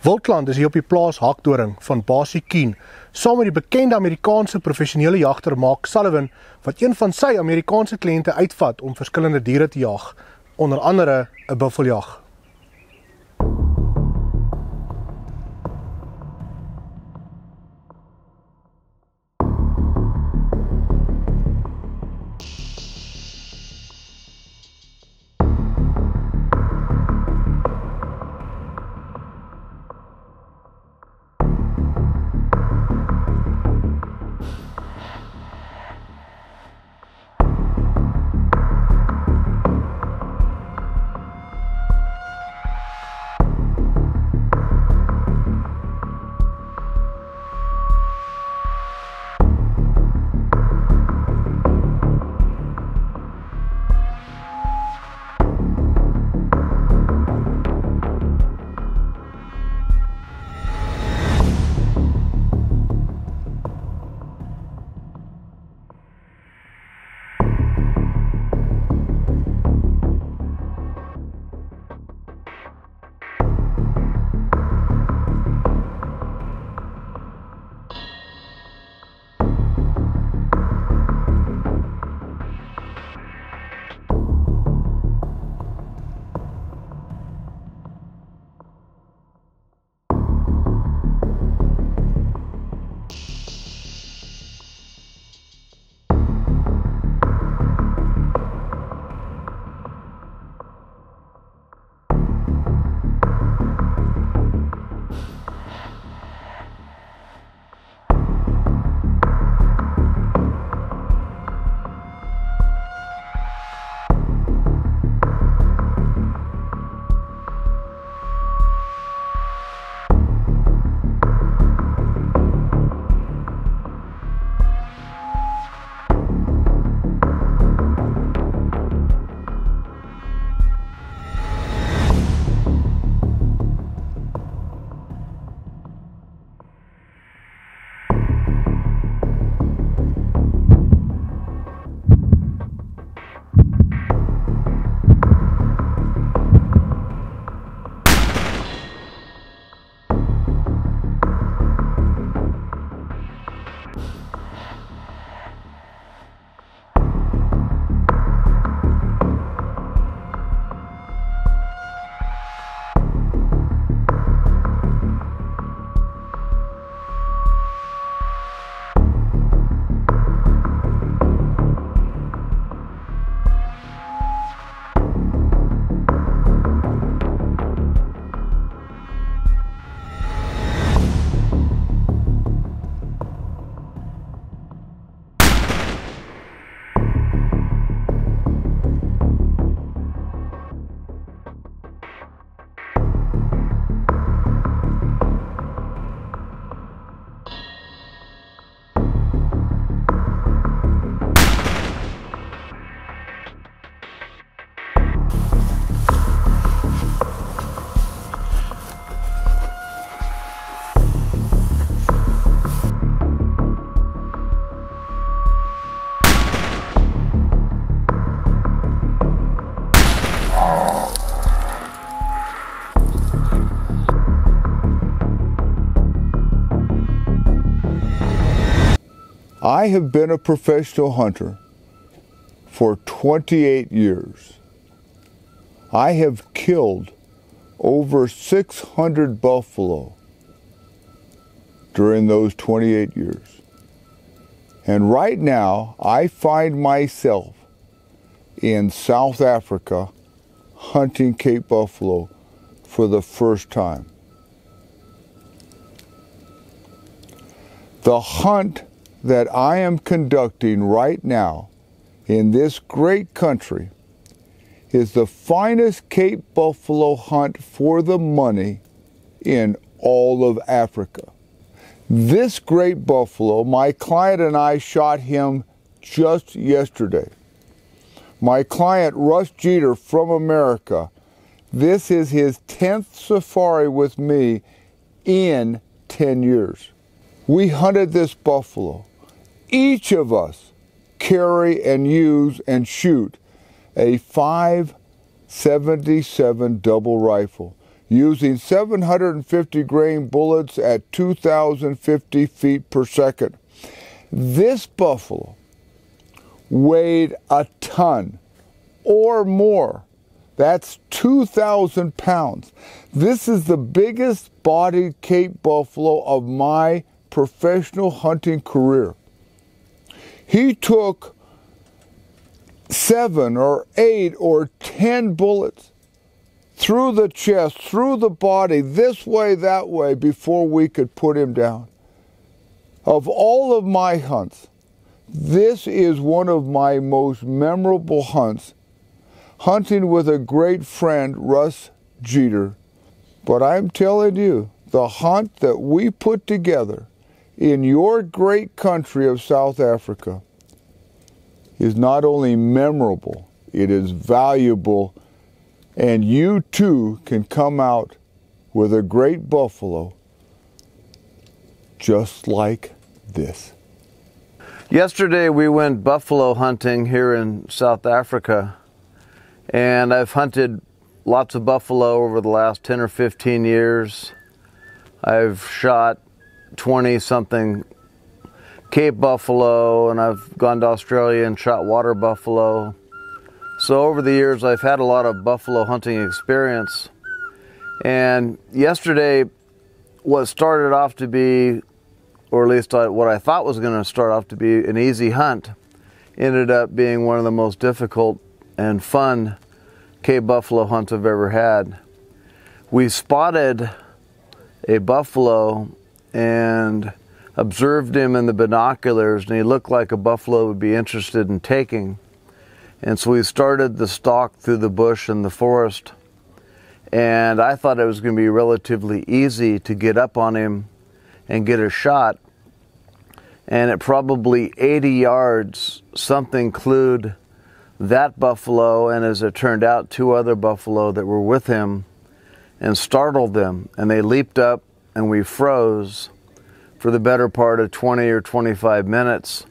Wildkland is hier op die plaas Hakdoring van Basie Keen, saam met die bekende Amerikaanse professionele jagter Mark Sullivan, wat een van sy Amerikaanse kliënte uitvat om verskillende diere te jag, onder andere 'n buffeljag. I have been a professional hunter for 28 years. I have killed over 600 buffalo during those 28 years. And right now, I find myself in South Africa hunting Cape buffalo for the first time. The hunt that I am conducting right now in this great country is the finest Cape buffalo hunt for the money in all of Africa. This great buffalo, my client and I shot him just yesterday. My client, Russ Jeter from America, this is his 10th safari with me in 10 years. We hunted this buffalo. Each of us carry and use and shoot a .577 double rifle using 750 grain bullets at 2,050 feet per second. This buffalo weighed a ton or more. That's 2,000 pounds. This is the biggest bodied Cape buffalo of my professional hunting career. He took 7 or 8 or 10 bullets through the chest, through the body, this way, that way, before we could put him down. Of all of my hunts, this is one of my most memorable hunts, hunting with a great friend, Russ Jeter. But I'm telling you, the hunt that we put together in your great country of South Africa is not only memorable, it is valuable, and you too can come out with a great buffalo just like this. Yesterday we went buffalo hunting here in South Africa, and I've hunted lots of buffalo over the last 10 or 15 years. I've shot 20-something Cape buffalo, and I've gone to Australia and shot water buffalo. So over the years I've had a lot of buffalo hunting experience. And yesterday, what started off to be, or at least what I thought was going to start off to be an easy hunt, ended up being one of the most difficult and fun Cape buffalo hunts I've ever had. We spotted a buffalo and observed him in the binoculars, and he looked like a buffalo would be interested in taking. And so we started the stalk through the bush and the forest, and I thought it was going to be relatively easy to get up on him and get a shot. And at probably 80 yards, something clued that buffalo, and as it turned out, 2 other buffalo that were with him, and startled them. And they leaped up, and we froze for the better part of 20 or 25 minutes,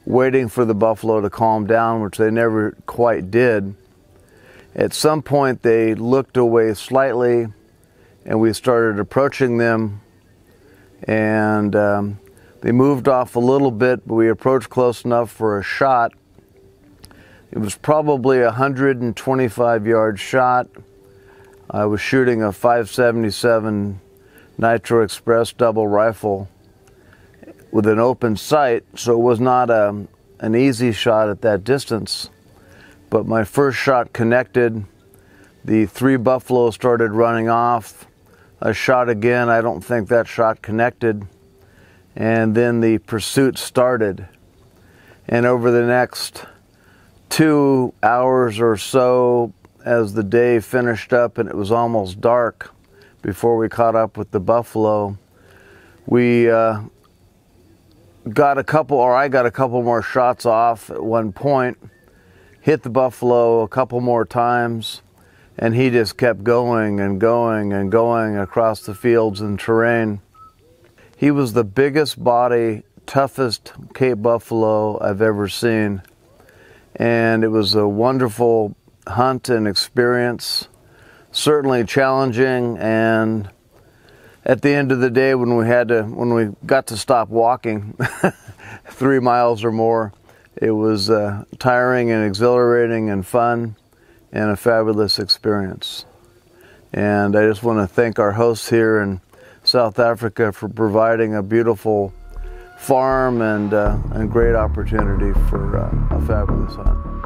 waiting for the buffalo to calm down, which they never quite did. At some point, they looked away slightly, and we started approaching them, and they moved off a little bit, but we approached close enough for a shot. It was probably a 125-yard shot. I was shooting a 5.77 Nitro Express double rifle with an open sight, so it was not an easy shot at that distance. But my first shot connected. The 3 buffaloes started running off. I shot again. I don't think that shot connected. And then the pursuit started. And over the next 2 hours or so, as the day finished up and it was almost dark before we caught up with the buffalo, we got a couple more shots off at one point, hit the buffalo a couple more times, and he just kept going and going and going across the fields and terrain. He was the biggest body, toughest Cape buffalo I've ever seen. And it was a wonderful hunt and experience, certainly challenging, and at the end of the day, when we got to stop walking 3 miles or more, it was tiring and exhilarating and fun and a fabulous experience. And I just want to thank our hosts here in South Africa for providing a beautiful farm and great opportunity for a fabulous hunt.